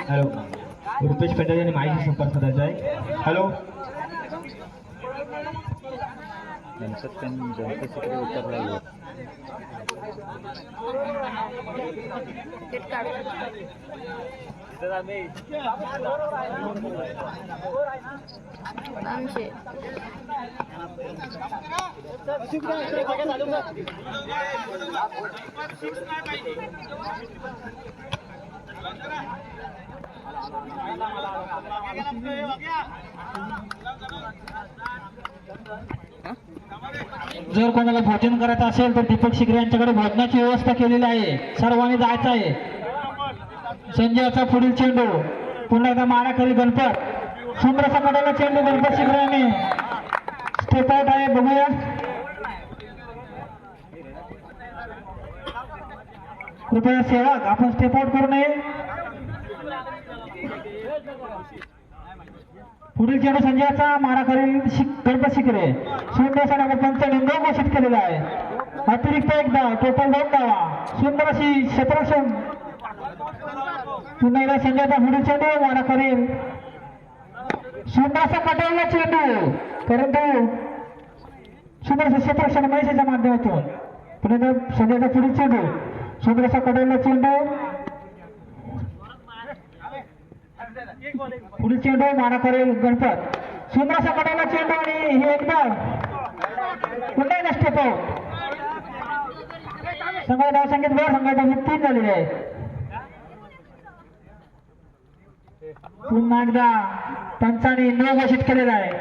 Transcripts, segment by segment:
Hello, Rupesh पेंडे यांनी माहिती संपर्क साधायचा आहे. हॅलो, त्यांच्यात त्यांनी जनता तिकडे उत्तर लागले. जर कोणाला भोजन करायचं असेल तर दीपक शिकरे यांच्याकडे भोजनाची व्यवस्था केलेली आहे. सर्वांनी जायचं आहे. संजयचा पुढील चेंडू पुन्हा एकदा माराकरी गणपत. सुंदर असा कडवला चेंडू गणपत शिकरे यांनी स्टेप आउट आहे. बघूया कृपया सेवक आपण स्टेप आउट करू नये. पुढील चेंडू संजयचा माराकरी गणपत शिकरे. सुंदर असा नंबर 95 घोषित केलेला आहे. अतिरिक्त एक धाव, टोटल 2 धावा. सुंदर अशी क्षेत्ररक्षण. पुन्हा एकदा संजयचा पुढील चेंडू माराकरी. सुंदर असा कटवला चेंडू परंतु सुंदर असं क्षेत्ररक्षण महेशच्या माध्यमातून. पुन्हा एकदा संजयचा पुढील चेंडू. सुंदर असा कटवला चेंडू. पुढील चेंडू माराकरी गणपत. सुंदर असा कटवला चेंडू आणि हे एकदा पुन्हा एकदा स्टेप आउट. संघाच्या धावसंख्येत वर संघाच्या 3 झालेले आहे. पुन्हा एकदा पंचांनी 9 घोषित केलेला आहे.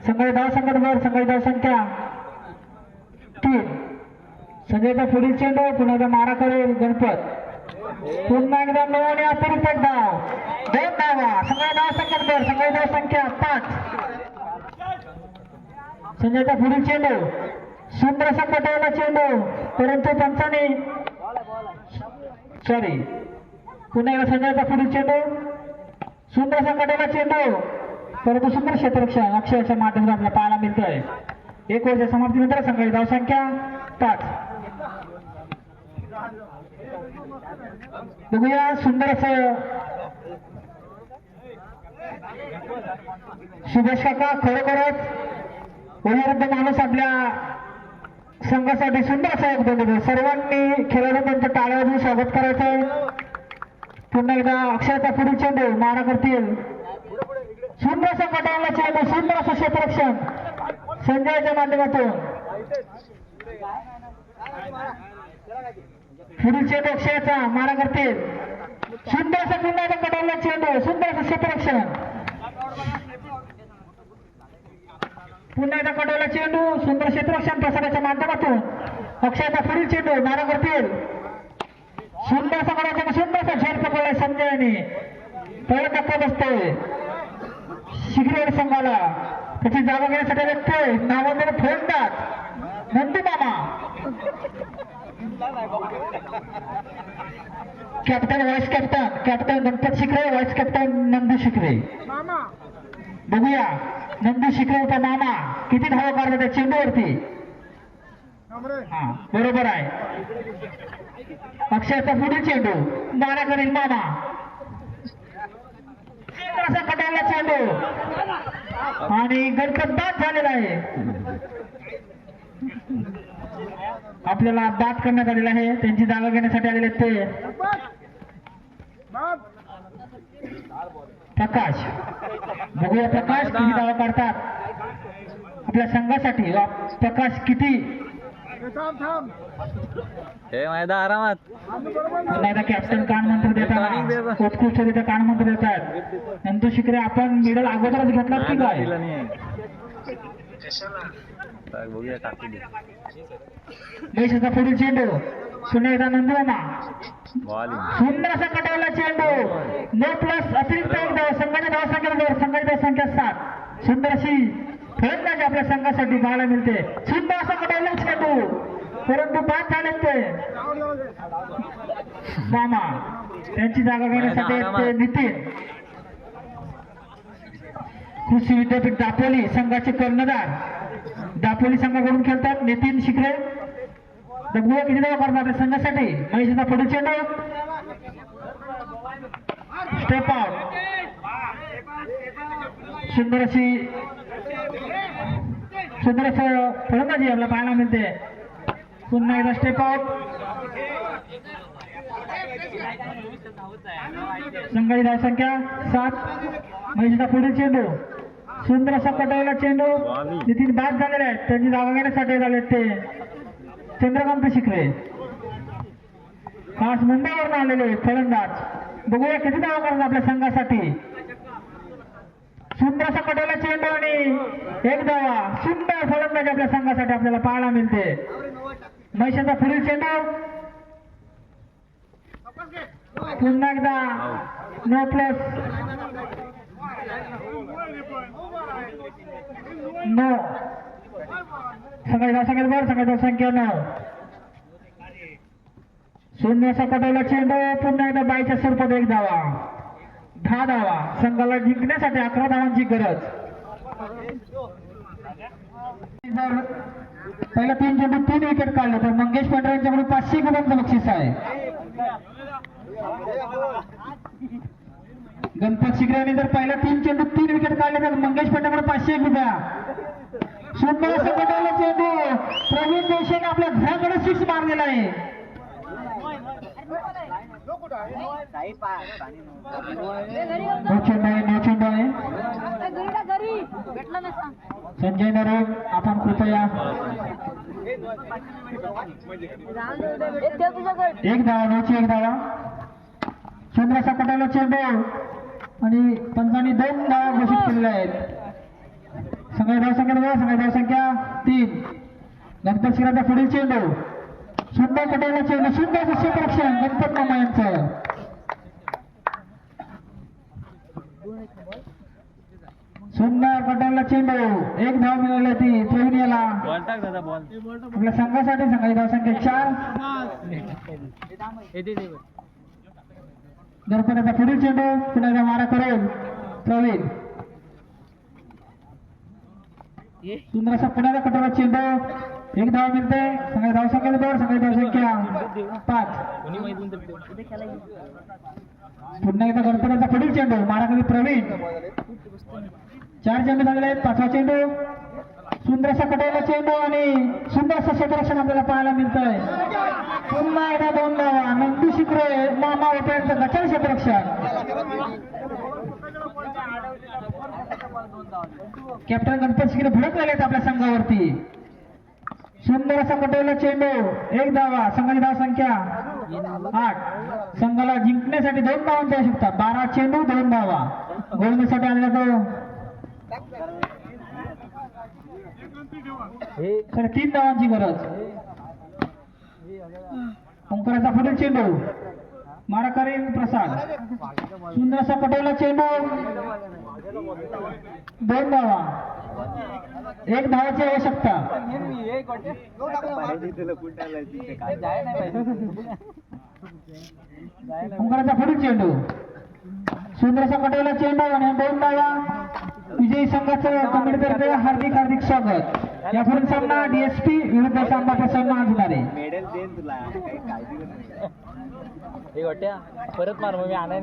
संघाच्या धावसंख्येत वर संघाची धावसंख्या 3. संजयचा पुढील चेंडू पुन्हा एकदा माराकरी गणपत. पुन्हा एकदा 9 आणि अतिरिक्त एक धाव. 2 धावा. संघाच्या धावसंख्येत वर संघाची धावसंख्या 5. संजयचा पुढील चेंडू. सुंदर असा कटवला चेंडू परंतु पंचांनी पुन्हा एकदा संजयचा पुढील चेंडू. सुंदर असा कटवला चेंडू परंतु सुंदर क्षेत्ररक्षण अक्षयाच्या माध्यमातून आपल्याला पाहायला मिळतोय. 1 ओव्हरच्या समाप्तीनंतर संघाची धावसंख्या 5. बघूया सुंदर असं सुभाष काका खरोखरच वयोवृद्ध माणूस आपल्या संघासाठी सुंदर असं योगदान देतो. सर्वांनी खेळाडू त्यांचं टाळ्या वाजवून स्वागत करायचंय. पुन्हा एकदा अक्षयाचा पुढील चेंडू मारा करतील. सुंदर असा कटावला चेंडू. सुंदर असं क्षेत्ररक्षण संजयच्या माध्यमातून. पुढील चेंडू अक्षयाचा मारा करतील. सुंदर असा पुन्हा एकदा कटावला चेंडू. सुंदर असं क्षेत्ररक्षण. पुन्हा एकदा कटवला चेंडू. सुंदर क्षेत्ररक्षण प्रसाराच्या माध्यमातून अक्षयाचा पुढील चेंडू मारा करतील. सुंदर असा कडा. सुंदर असा झेल पकडलाय संजयने. पहिला धक्का बसतोय शिकरेवाडी संघाला. त्याची जागा घेण्यासाठी व्यक्ती नावांमध्ये फलंदाज नंदू मामा. कॅप्टन व्हाईस कॅप्टन गणपत शिकरे. व्हाईस कॅप्टन नंदू शिकरे. बघूया नंदू शिकरे होता मामा किती धावा काढतात त्या चेंडूवरती. हा बरोबर आहे. अक्षयाचा पुढील चेंडू मारा करील मामा. असा कटायला चेंडू आणि गणपत बाद झालेला आहे. आपल्याला बाद करण्यात आलेला आहे. त्यांची जागा घेण्यासाठी आलेले ते प्रकाश. बघूया प्रकाश किती धावा काढतात आपल्या संघासाठी. प्रकाश किती. हे मैदा आरामात. पुन्हा एकदा कॅप्टन कानमंत्र देताना उत्कृष्टरित्या कानमंत्र देतात. नंदू शिकरे आपण मिडल अगोदरच घेतला की काय. महेशचा पुढील चेंडू. पुन्हा एकदा नंदू मामा. सुंदर असा कटवला चेंडू. 9 प्लस अतिरिक्त एक धाव. संघाच्या धावसंख्येवर संघाची धावसंख्या 7. सुंदर अशी फलंदाजी आपल्या संघासाठी पाहायला मिळते. सुंदर असा कटवला चेंडू परंतु बाद झाले ते मामा. त्यांची जागा घेण्यासाठी नितीन. कृषी विद्यापीठ दापोली संघाचे कर्णधार दापोली संघाकडून खेळतात नितीन शिकरे. बघूया किती धावा करतात आपल्या संघासाठी. महेशचा पुढील चेंडू. Step out. सुंदर असं फलंदाजी आपल्याला पाहायला मिळते. पुन्हा एकदा स्टेप आउट. संघाची धावसंख्या 7. महेशचा पुढील चेंडू. सुंदर असा कटायला चेंडू. नितीन बाद झालेले आहेत, त्यांची जागा घेण्यासाठी झाले ते चंद्रकांत शिकरे. खास मुंबईवरून आलेले फलंदाज. बघूया किती धावा करतात आपल्या संघासाठी. सुंदर असा कटायला चेंडू आणि 1 धावा. सुंदर फलंदाज आपल्या संघासाठी आपल्याला पाहायला मिळते. महेशचा पुढील चेंडू. पुन्हा एकदा नो प्लस नो. संघाची धावसंख्या बरं. संघाची धावसंख्या 9. शून्य असा कटायला चेंडू. पुन्हा एकदा बाईच्या स्वरूपात 1 धावा. 10 धावा. संघाला जिंकण्यासाठी 11 धावांची गरज. पहिल्या 3 चेंडू 3 विकेट काढले तर मंगेश पांढरे यांच्याकडून 500 गुणांचं बक्षीस आहे. गणपत शिकरे यांनी जर पहिल्या 3 चेंडू 3 विकेट काढले तर मंगेश पांढरेकडे 500 रुपया. सुंदर असं कटायला चेंडू. प्रवीण जोशीने आपल्या घराकडे 6 मारलेला आहे. चेंडू आहे. संजय नरे आपण कृपया 1 धावा. 9ची 1 धावा. सुंदर असा कटायला चेंडू आणि पंचांनी 2 धावा घोषित केलेल्या आहेत. संघाची धावसंख्या 3. गणपत शिराचा पुढील चेंडू. सुंदर कटायला चेंडू. सुंदर असं क्षेत्ररक्षण गणपत मामा यांचं. सुंदर कटायला चेंडू. 1 धाव मिळाली ती प्रवीण याला आपल्या संघासाठी. संघाची धावसंख्या 4. गणपतीचा पुढील चेंडू. पुन्हा एकदा मारा करेल प्रवीण. सुंदर असा पुन्हा कटायला चेंडू. 1 धाव मिळते. संघाची धावसंख्या बरोबर. संघाची धावसंख्या 5. पुन्हा एकदा गणपतीचा पुढील चेंडू. मारा करेल प्रवीण. 4 चेंडू झालेले आहेत. 5वा चेंडू. सुंदर असा कटायला चेंडू आणि सुंदर असं क्षेत्ररक्षण आपल्याला पाहायला मिळतंय. पुन्हा एकदा 2 धावा. नंदू शिकरे मामा यांचं गचाळ क्षेत्ररक्षण. कॅप्टन गणपत शिकरे भडकलेले आहेत आपल्या संघावरती. सुंदर असा कटायला चेंडू. 1 धावा. संघाची धावसंख्या 8. संघाला जिंकण्यासाठी 2 धावांची आवश्यकता. 12 चेंडू 2 धावा. गोलंदाजीसाठी आलेला तो तर 3 धावांची गरज. ओंकाराचा पुढील चेंडू. मारा करेल प्रसाद. सुंदर असा कटायला चेंडू. 2 धावा. 1 धावाची आवश्यकता. ओंकाराचा पुढील चेंडू. सुंदर असा कटायला चेंडू आणि 2 धावा. विजयी संघाचं कमिटीतर्फे हार्दिक स्वागत. या पुढील सामना डीएसपी विरुद्ध सामना प्रसन्न असणारे. परत मार मग मी आणाय